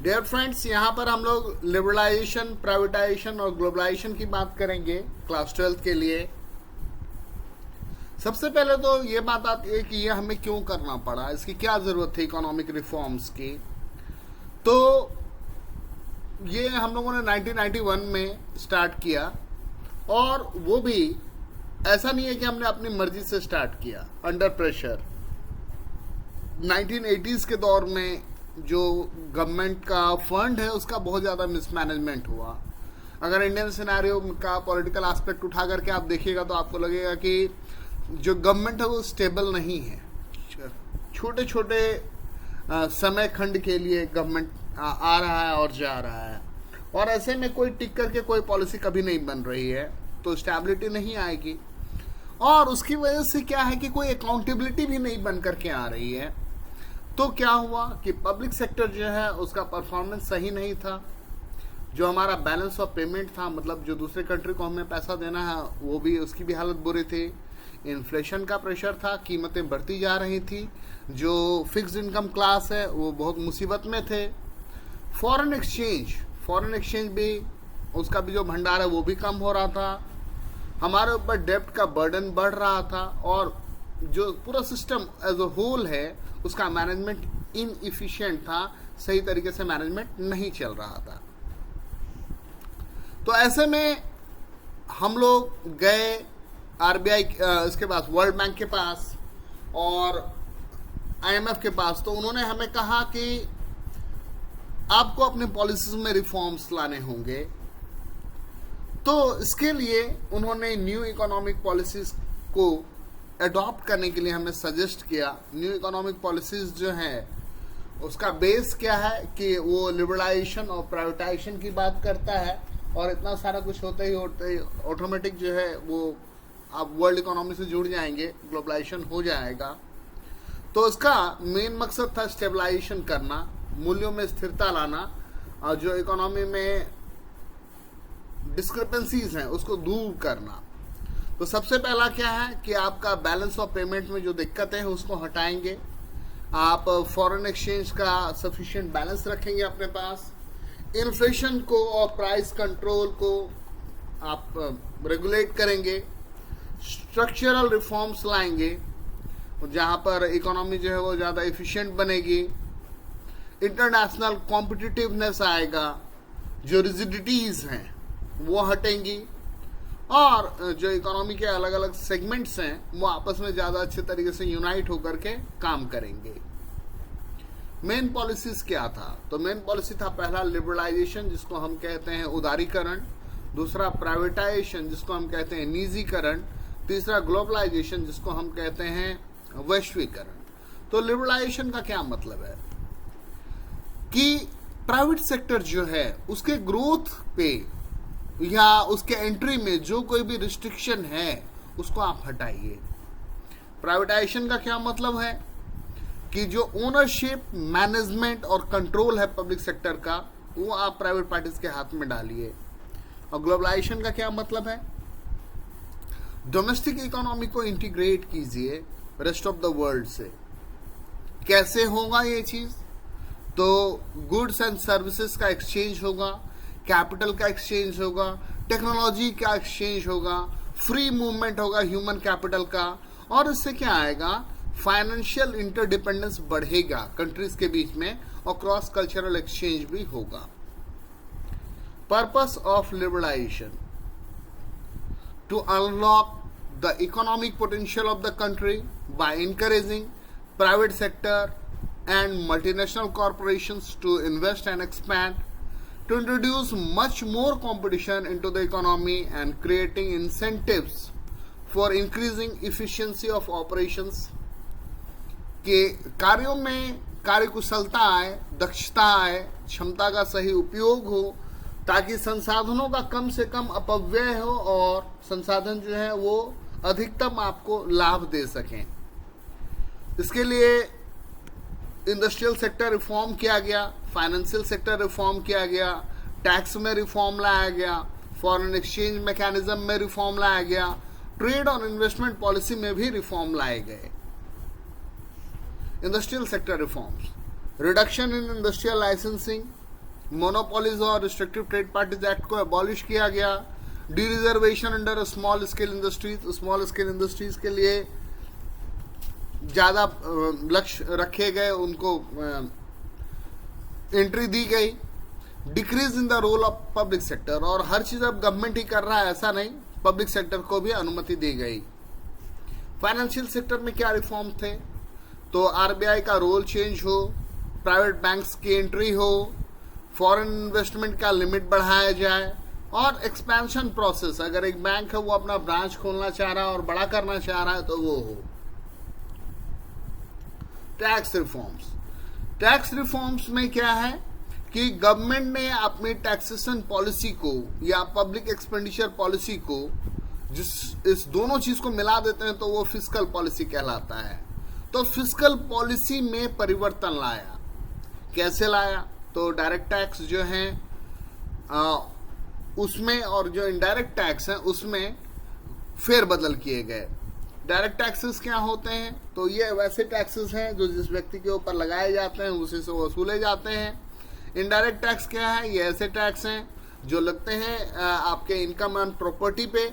Dear friends, यहाँ पर हम लोग लिबरलाइजेशन, प्राइवेटाइजेशन और ग्लोबलाइजेशन की बात करेंगे क्लास 12 के लिए। सबसे पहले तो ये बात आती है कि ये हमें क्यों करना पड़ा, इसकी क्या जरूरत थी इकोनॉमिक रिफॉर्म्स की। तो ये हम लोगों ने 1991 में स्टार्ट किया, और वो भी ऐसा नहीं है कि हमने अपनी मर्जी से स्टार्ट किया, अंडर प्रेशर। 1980s के दौर में जो गवर्नमेंट का फंड है उसका बहुत ज़्यादा मिसमैनेजमेंट हुआ। अगर इंडियन सिनेरियो का पॉलिटिकल एस्पेक्ट उठा करके आप देखिएगा तो आपको लगेगा कि जो गवर्नमेंट है वो स्टेबल नहीं है। छोटे छोटे समय खंड के लिए गवर्नमेंट आ रहा है और जा रहा है, और ऐसे में कोई टिक करके कोई पॉलिसी कभी नहीं बन रही है, तो स्टेबिलिटी नहीं आएगी। और उसकी वजह से क्या है कि कोई अकाउंटेबिलिटी भी नहीं बन करके आ रही है। तो क्या हुआ कि पब्लिक सेक्टर जो है उसका परफॉर्मेंस सही नहीं था। जो हमारा बैलेंस ऑफ पेमेंट था, मतलब जो दूसरे कंट्री को हमें पैसा देना है, वो भी, उसकी भी हालत बुरी थी। इन्फ्लेशन का प्रेशर था, कीमतें बढ़ती जा रही थी। जो फिक्स्ड इनकम क्लास है वो बहुत मुसीबत में थे। फॉरेन एक्सचेंज भी, उसका भी जो भंडार है वो भी कम हो रहा था। हमारे ऊपर डेब्ट का बर्डन बढ़ रहा था, और जो पूरा सिस्टम एज अ होल है उसका मैनेजमेंट इनएफिशिएंट था, सही तरीके से मैनेजमेंट नहीं चल रहा था। तो ऐसे में हम लोग गए आरबीआई, इसके पास, वर्ल्ड बैंक के पास और आईएमएफ के पास। तो उन्होंने हमें कहा कि आपको अपने पॉलिसीज में रिफॉर्म्स लाने होंगे। तो इसके लिए उन्होंने न्यू इकोनॉमिक पॉलिसीज को अडॉप्ट करने के लिए हमें सजेस्ट किया। न्यू इकोनॉमिक पॉलिसीज जो है उसका बेस क्या है कि वो लिबरलाइजेशन और प्राइवेटाइजेशन की बात करता है, और इतना सारा कुछ होते ही ऑटोमेटिक जो है वो आप वर्ल्ड इकोनॉमी से जुड़ जाएंगे, ग्लोबलाइजेशन हो जाएगा। तो उसका मेन मकसद था स्टेबलाइजेशन करना, मूल्यों में स्थिरता लाना, और जो इकोनॉमी में डिस्क्रिपेंसीज हैं उसको दूर करना। तो सबसे पहला क्या है कि आपका बैलेंस ऑफ पेमेंट में जो दिक्कतें हैं उसको हटाएंगे। आप फॉरेन एक्सचेंज का सफिशिएंट बैलेंस रखेंगे अपने पास। इन्फ्लेशन को और प्राइस कंट्रोल को आप रेगुलेट करेंगे। स्ट्रक्चरल रिफॉर्म्स लाएंगे जहां पर इकोनॉमी जो है वो ज़्यादा एफिशिएंट बनेगी। इंटरनेशनल कॉम्पिटिटिवनेस आएगा, जो रिजिडिटीज हैं वो हटेंगी, और जो इकोनॉमी के अलग अलग सेगमेंट्स हैं वो आपस में ज़्यादा अच्छे तरीके से यूनाइट होकर के काम करेंगे। मेन पॉलिसीज क्या था? तो मेन पॉलिसी था, पहला लिबरलाइजेशन जिसको हम कहते हैं उदारीकरण, दूसरा प्राइवेटाइजेशन जिसको हम कहते हैं निजीकरण, तीसरा ग्लोबलाइजेशन जिसको हम कहते हैं वैश्वीकरण। तो लिबरलाइजेशन का क्या मतलब है कि प्राइवेट सेक्टर जो है उसके ग्रोथ पे या उसके एंट्री में जो कोई भी रिस्ट्रिक्शन है उसको आप हटाइए। प्राइवेटाइजेशन का क्या मतलब है कि जो ओनरशिप, मैनेजमेंट और कंट्रोल है पब्लिक सेक्टर का, वो आप प्राइवेट पार्टीज के हाथ में डालिए। और ग्लोबलाइजेशन का क्या मतलब है? डोमेस्टिक इकोनॉमी को इंटीग्रेट कीजिए रेस्ट ऑफ द वर्ल्ड से। कैसे होगा ये चीज? तो गुड्स एंड सर्विसेज का एक्सचेंज होगा, कैपिटल का एक्सचेंज होगा, टेक्नोलॉजी का एक्सचेंज होगा, फ्री मूवमेंट होगा ह्यूमन कैपिटल का, और इससे क्या आएगा? फाइनेंशियल इंटरडिपेंडेंस बढ़ेगा कंट्रीज के बीच में, और क्रॉस कल्चरल एक्सचेंज भी होगा। Purpose of liberalisation: to unlock the economic potential of the country by encouraging private sector and multinational corporations to invest and expand, to introduce much more competition into the economy and creating incentives for increasing efficiency of operations, के कार्यों में कार्यकुशलता आए, दक्षता आए, क्षमता का सही उपयोग हो, ताकि संसाधनों का कम से कम अपव्यय हो और संसाधन जो है वो अधिकतम आपको लाभ दे सकें। इसके लिए इंडस्ट्रियल सेक्टर रिफॉर्म किया गया, फाइनेंशियल सेक्टर रिफॉर्म किया गया, टैक्स में रिफॉर्म लाया गया, फॉरेन एक्सचेंज मैकेनिज्म में रिफॉर्म लाया गया, ट्रेड और इन्वेस्टमेंट पॉलिसी में भी रिफॉर्म लाए गए। Industrial sector reforms: reduction in industrial licensing, monopolies और रिस्ट्रिक्टिव ट्रेड पार्टीज एक्ट को अबॉलिश किया गया। D reservation under small scale industries, small scale industries के लिए ज्यादा लक्ष्य रखे गए, उनको एंट्री दी गई। Decrease in the role of public sector, और हर चीज अब गवर्नमेंट ही कर रहा है ऐसा नहीं, पब्लिक सेक्टर को भी अनुमति दी गई। फाइनेंशियल सेक्टर में क्या रिफॉर्म थे, तो आरबीआई का रोल चेंज हो, प्राइवेट बैंक्स की एंट्री हो, फॉरेन इन्वेस्टमेंट का लिमिट बढ़ाया जाए, और एक्सपेंशन प्रोसेस, अगर एक बैंक है वो अपना ब्रांच खोलना चाह रहा है और बड़ा करना चाह रहा है तो वो हो। टैक्स रिफॉर्म्स, टैक्स रिफॉर्म्स में क्या है कि गवर्नमेंट ने अपनी टैक्सेशन पॉलिसी को या पब्लिक एक्सपेंडिचर पॉलिसी को जिस इस दोनों चीज को मिला देते हैं तो वो फिस्कल पॉलिसी कहलाता है। तो फिस्कल पॉलिसी में परिवर्तन लाया। कैसे लाया, तो डायरेक्ट टैक्स जो है उसमें और जो इनडायरेक्ट टैक्स है उसमें फेरबदल किए गए। डायरेक्ट टैक्सेस क्या होते हैं, तो ये वैसे टैक्सेस हैं जो जिस व्यक्ति के ऊपर लगाए जाते हैं उसी से वसूले जाते हैं। इनडायरेक्ट टैक्स क्या है, ये ऐसे टैक्स हैं जो लगते हैं आपके इनकम एंड प्रॉपर्टी पे,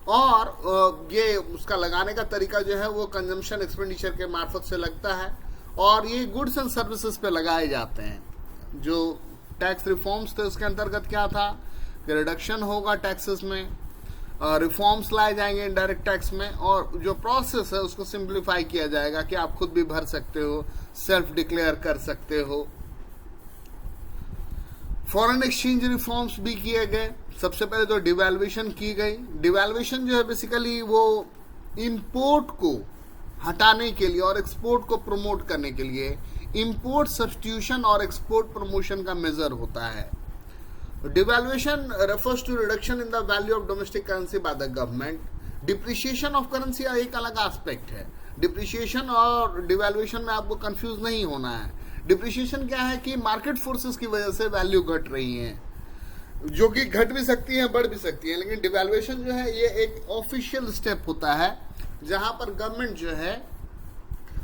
और ये उसका लगाने का तरीका जो है वो कंजम्पशन एक्सपेंडिचर के मार्फत से लगता है, और ये गुड्स एंड सर्विसेज पे लगाए जाते हैं। जो टैक्स रिफॉर्म्स थे उसके अंतर्गत क्या था कि रिडक्शन होगा टैक्सेस में, रिफॉर्म्स लाए जाएंगे इनडायरेक्ट टैक्स में, और जो प्रोसेस है उसको सिंप्लीफाई किया जाएगा कि आप खुद भी भर सकते हो, सेल्फ डिक्लेयर कर सकते हो। फॉरेन एक्सचेंज रिफॉर्म्स भी किए गए। सबसे पहले तो डिवैल्यूएशन की गई। डिवैल्यूएशन जो है बेसिकली वो इंपोर्ट को हटाने के लिए और एक्सपोर्ट को प्रमोट करने के लिए इंपोर्ट सब्स्टिट्यूशन और एक्सपोर्ट प्रमोशन का मेजर होता है। Devaluation refers to reduction in the value of domestic currency by the government. Depreciation of currency एक अलग एस्पेक्ट है। डिप्रिशिएशन और डिवैल्यूएशन में आपको कंफ्यूज नहीं होना है। डिप्रिशिएशन क्या है कि मार्केट फोर्सेस की वजह से वैल्यू घट रही है, जो कि घट भी सकती है बढ़ भी सकती है, लेकिन डिवैल्यूएशन जो है ये एक ऑफिशियल स्टेप होता है जहां पर गवर्नमेंट जो है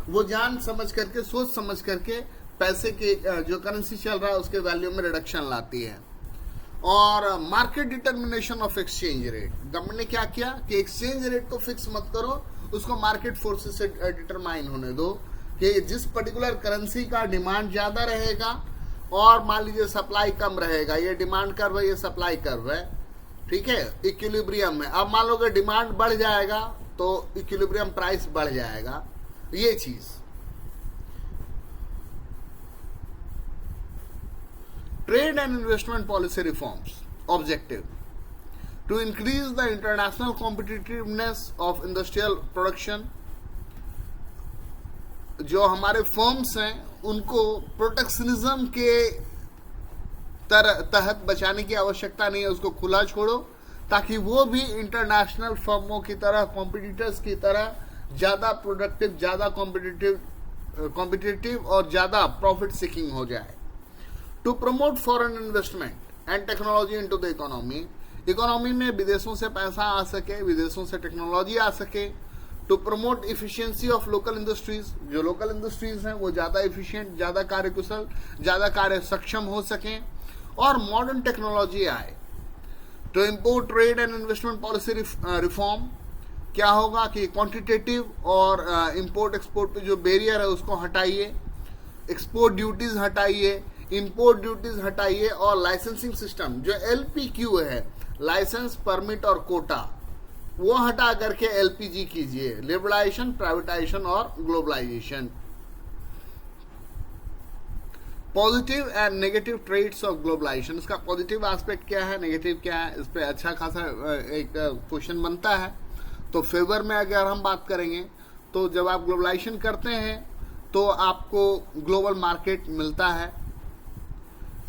वो जान समझ करके सोच समझ करके पैसे के जो करेंसी चल रहा है उसके वैल्यू में रिडक्शन लाती है। और market determination of exchange rate, government ने क्या किया कि एक्सचेंज रेट को फिक्स मत करो, उसको मार्केट फोर्सेस से डिटरमाइन होने दो कि जिस पर्टिकुलर करेंसी का डिमांड ज्यादा रहेगा और मान लीजिए सप्लाई कम रहेगा, ये डिमांड कर्व है ये सप्लाई कर्व है, ठीक है, इक्विलिब्रियम है। अब मान लो कि डिमांड बढ़ जाएगा तो इक्विलिब्रियम प्राइस बढ़ जाएगा, ये चीज। Trade and investment policy reforms. Objective: to increase the international competitiveness of industrial production. जो हमारे फर्म्स हैं उनको प्रोटेक्शनिज्म के तहत बचाने की आवश्यकता नहीं है, उसको खुला छोड़ो ताकि वो भी इंटरनेशनल फर्मों की तरह, कॉम्पिटिटर्स की तरह ज्यादा प्रोडक्टिव, ज्यादा कॉम्पिटिटिव और ज्यादा प्रॉफिट सीकिंग हो जाए। To promote foreign investment and technology into the economy, economy में विदेशों से पैसा आ सके, विदेशों से टेक्नोलॉजी आ सके। To promote efficiency of local industries, जो लोकल इंडस्ट्रीज हैं वो ज्यादा इफिशियंट, ज्यादा कार्यकुशल, ज्यादा कार्य सक्षम हो सकें और मॉडर्न टेक्नोलॉजी आए। To import trade and investment policy reform, क्या होगा कि क्वांटिटेटिव और इंपोर्ट एक्सपोर्ट पे जो बैरियर है उसको हटाइए, एक्सपोर्ट ड्यूटीज हटाइए, इंपोर्ट ड्यूटीज हटाइए, और लाइसेंसिंग सिस्टम जो LPQ है, लाइसेंस, परमिट और कोटा, वो हटा करके LPG कीजिए, लिबरलाइजेशन, प्राइवेटाइजेशन और globalisation. Positive and negative trades of globalisation, इसका पॉजिटिव एस्पेक्ट क्या है, नेगेटिव क्या है, इस पे अच्छा खासा एक क्वेश्चन बनता है। तो फेवर में अगर हम बात करेंगे तो जब आप ग्लोबलाइजेशन करते हैं तो आपको ग्लोबल मार्केट मिलता है,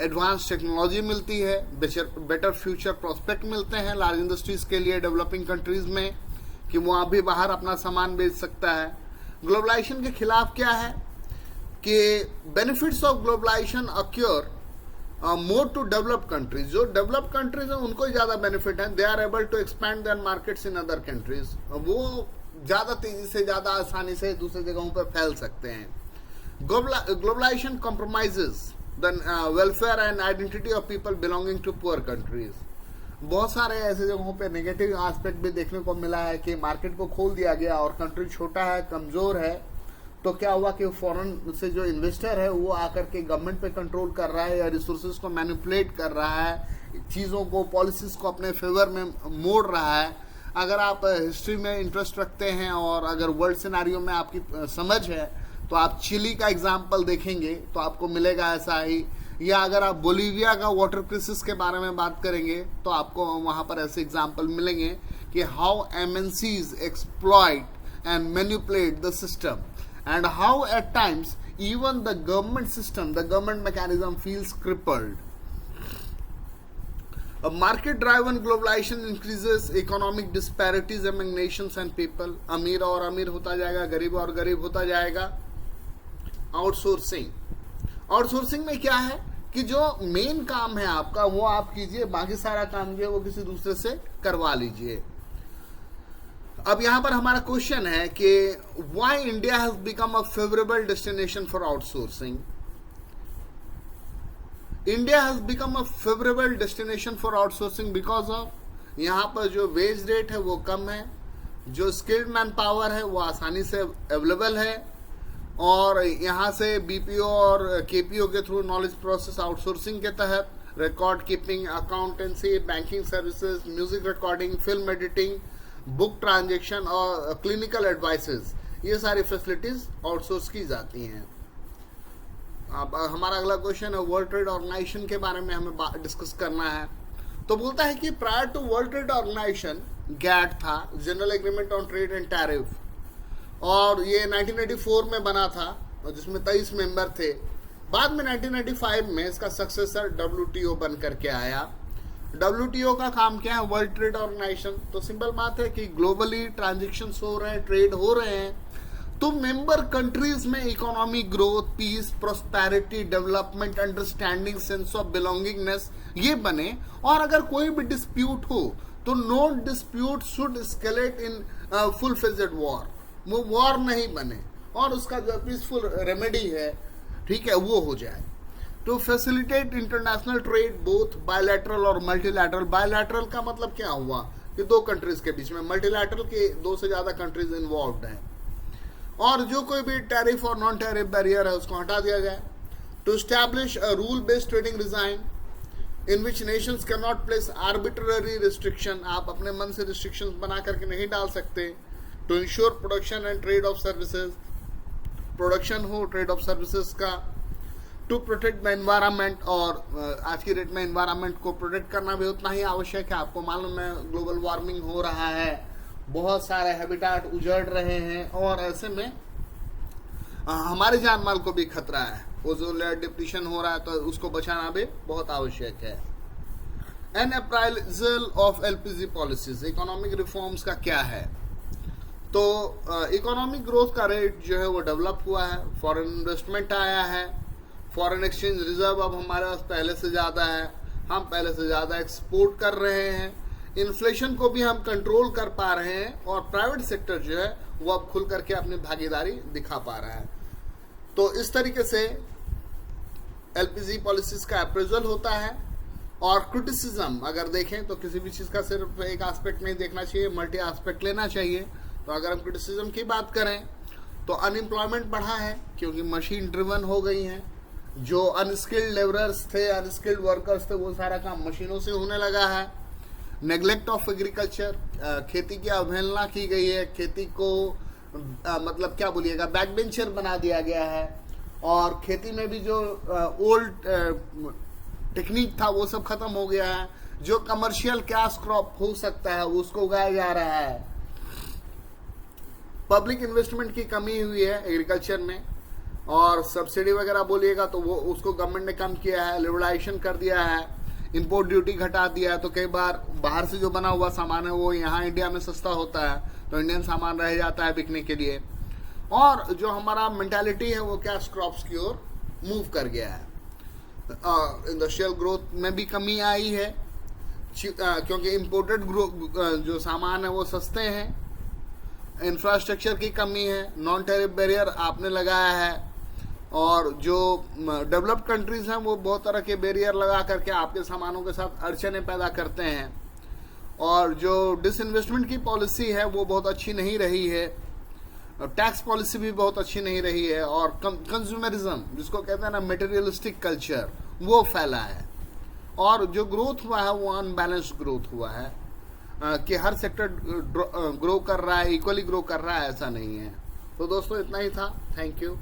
एडवांस टेक्नोलॉजी मिलती है, बेटर फ्यूचर प्रोस्पेक्ट मिलते हैं लार्ज इंडस्ट्रीज के लिए डेवलपिंग कंट्रीज में कि वो अभी बाहर अपना सामान बेच सकता है। ग्लोबलाइजेशन के खिलाफ क्या है कि benefits of globalisation accrue more to develop countries, जो डेवलप कंट्रीज हैं उनको ज्यादा बेनिफिट है, they are able to expand their markets in other countries, वो ज्यादा तेजी से, ज्यादा आसानी से दूसरी जगहों पर फैल सकते हैं। Globalisation compromises the welfare and identity of people belonging to poor countries. बहुत सारे ऐसे जगहों पे नेगेटिव एस्पेक्ट भी देखने को मिला है कि मार्केट को खोल दिया गया और कंट्री छोटा है, कमजोर है, तो क्या हुआ कि फॉरेन से जो इन्वेस्टर है वो आकर के गवर्नमेंट पे कंट्रोल कर रहा है या रिसोर्सेज को मैनिपुलेट कर रहा है, चीज़ों को, पॉलिसीज को अपने फेवर में मोड़ रहा है। अगर आप हिस्ट्री में इंटरेस्ट रखते हैं और अगर वर्ल्ड सिनेरियो में आपकी समझ है तो आप चिली का एग्जाम्पल देखेंगे तो आपको मिलेगा ऐसा ही, या अगर आप बोलीविया का वाटर क्राइसिस के बारे में बात करेंगे तो आपको वहां पर ऐसे एग्जाम्पल मिलेंगे कि how MNCs exploit and manipulate the system and how eight times even the government system, the government mechanism feels crippled. A market-driven globalization increases economic disparities among nations and people. अमीर और अमीर होता जाएगा, गरीब और गरीब होता जाएगा. आउटसोर्सिंग में क्या है कि जो मेन काम है आपका वो आप कीजिए, बाकी सारा काम जो है वो किसी दूसरे से करवा लीजिए. अब यहां पर हमारा क्वेश्चन है कि why India has become a favourable destination for outsourcing. India has become a favourable destination for outsourcing because of यहां पर जो वेज रेट है वो कम है, जो स्किल्ड मैन पावर है वो आसानी से अवेलेबल है, और यहां से बीपीओ और केपीओ के थ्रू नॉलेज प्रोसेस आउटसोर्सिंग के तहत record keeping, accountancy, banking services, music recording, film editing, book transaction और क्लिनिकल एडवाइसेस, ये सारी फैसिलिटीज आउटसोर्स की जाती हैं. अब हमारा अगला क्वेश्चन है वर्ल्ड ट्रेड ऑर्गेनाइजेशन के बारे में हमें डिस्कस करना है. तो बोलता है कि prior to World Trade Organization GATT था, General Agreement on Trade and Tariff, और ये 1984 में बना था जिसमें 23 मेंबर थे. बाद में 1995 में इसका सक्सेसर WTO बन करके आया. WTO का काम क्या है? World Trade Organisation. तो सिंपल बात है कि ग्लोबली ट्रांजैक्शंस हो रहे हैं, ट्रेड हो रहे हैं, तो मेंबर कंट्रीज में economic growth, peace, prosperity, development, understanding, sense of belongingness ये बने. और अगर कोई भी डिस्प्यूट हो तो no dispute should escalate in full fledged war, वो वॉर नहीं बने और उसका जो पीसफुल रेमेडी है, ठीक है, वो हो जाए. To facilitate international trade both bilateral और मल्टीलैटरल. बायलैटरल का मतलब क्या हुआ कि दो कंट्रीज के बीच में, मल्टीलैटरल के दो से ज्यादा कंट्रीज इन्वॉल्व हैं, और जो कोई भी टैरिफ और नॉन टैरिफ बैरियर है उसको हटा दिया जाए. To establish a rule based trading design in which nations can not place arbitrary restriction. आप अपने मन से रिस्ट्रिक्शंस बना करके नहीं डाल सकते. To ensure production and trade of services, production हो ट्रेड ऑफ सर्विसेज का. टू प्रोटेक्ट द एनवायरमेंट, और आज की डेट में एनवायरमेंट को प्रोटेक्ट करना भी उतना ही आवश्यक है. आपको मालूम है ग्लोबल वार्मिंग हो रहा है, बहुत सारे हैबिटाट उजड़ रहे हैं, और ऐसे में हमारे जान माल को भी खतरा है. ओजोन लेयर डिप्लीशन हो रहा है, तो उसको बचाना भी बहुत आवश्यक है. An appraisal of LPG policies. Economic reforms का क्या है? तो इकोनॉमिक ग्रोथ का रेट जो है वो डेवलप हुआ है, फॉरेन इन्वेस्टमेंट आया है, फॉरेन एक्सचेंज रिजर्व अब हमारे पास पहले से ज्यादा है, हम पहले से ज्यादा एक्सपोर्ट कर रहे हैं, इन्फ्लेशन को भी हम कंट्रोल कर पा रहे हैं, और प्राइवेट सेक्टर जो है वो अब खुल करके अपनी भागीदारी दिखा पा रहा है. तो इस तरीके से LPG पॉलिसीज का अप्रेजल होता है. और क्रिटिसिज्म अगर देखें तो किसी भी चीज का सिर्फ एक एस्पेक्ट नहीं देखना चाहिए, मल्टी एस्पेक्ट लेना चाहिए. तो अगर हम क्रिटिसिज्म की बात करें तो अनएम्प्लॉयमेंट बढ़ा है क्योंकि मशीन ड्रिवन हो गई है. जो अनस्किल्ड लेबरर्स थे, अनस्किल्ड वर्कर्स थे, वो सारा काम मशीनों से होने लगा है. नेग्लेक्ट ऑफ एग्रीकल्चर, खेती की अवहेलना की गई है, खेती को मतलब क्या बोलिएगा, बैक बेंचर बना दिया गया है, और खेती में भी जो ओल्ड टेक्निक था वो सब खत्म हो गया है. जो कमर्शियल कैश क्रॉप हो सकता है उसको उगाया जा रहा है. पब्लिक इन्वेस्टमेंट की कमी हुई है एग्रीकल्चर में, और सब्सिडी वगैरह बोलिएगा तो वो उसको गवर्नमेंट ने कम किया है, लिबरलाइजेशन कर दिया है, इंपोर्ट ड्यूटी घटा दिया है. तो कई बार बाहर से जो बना हुआ सामान है वो यहाँ इंडिया में सस्ता होता है, तो इंडियन सामान रह जाता है बिकने के लिए. और जो हमारा मेंटालिटी है वो कैश क्रॉप्स की ओर मूव कर गया है. इंडस्ट्रियल ग्रोथ में भी कमी आई है क्योंकि इंपोर्टेड जो सामान है वो सस्ते हैं. इंफ्रास्ट्रक्चर की कमी है, नॉन टैरिफ बैरियर आपने लगाया है, और जो डेवलप्ड कंट्रीज हैं वो बहुत तरह के बैरियर लगा करके आपके सामानों के साथ अड़चने पैदा करते हैं, और जो डिसइन्वेस्टमेंट की पॉलिसी है वो बहुत अच्छी नहीं रही है, टैक्स पॉलिसी भी बहुत अच्छी नहीं रही है, और कंज्यूमरिज्म जिसको कहते हैं ना मटेरियलिस्टिक कल्चर वो फैला है, और जो ग्रोथ हुआ है वो अनबैलेंस्ड ग्रोथ हुआ है कि हर सेक्टर ग्रो कर रहा है, इक्वली ग्रो कर रहा है, ऐसा नहीं है। तो दोस्तों इतना ही था। Thank you.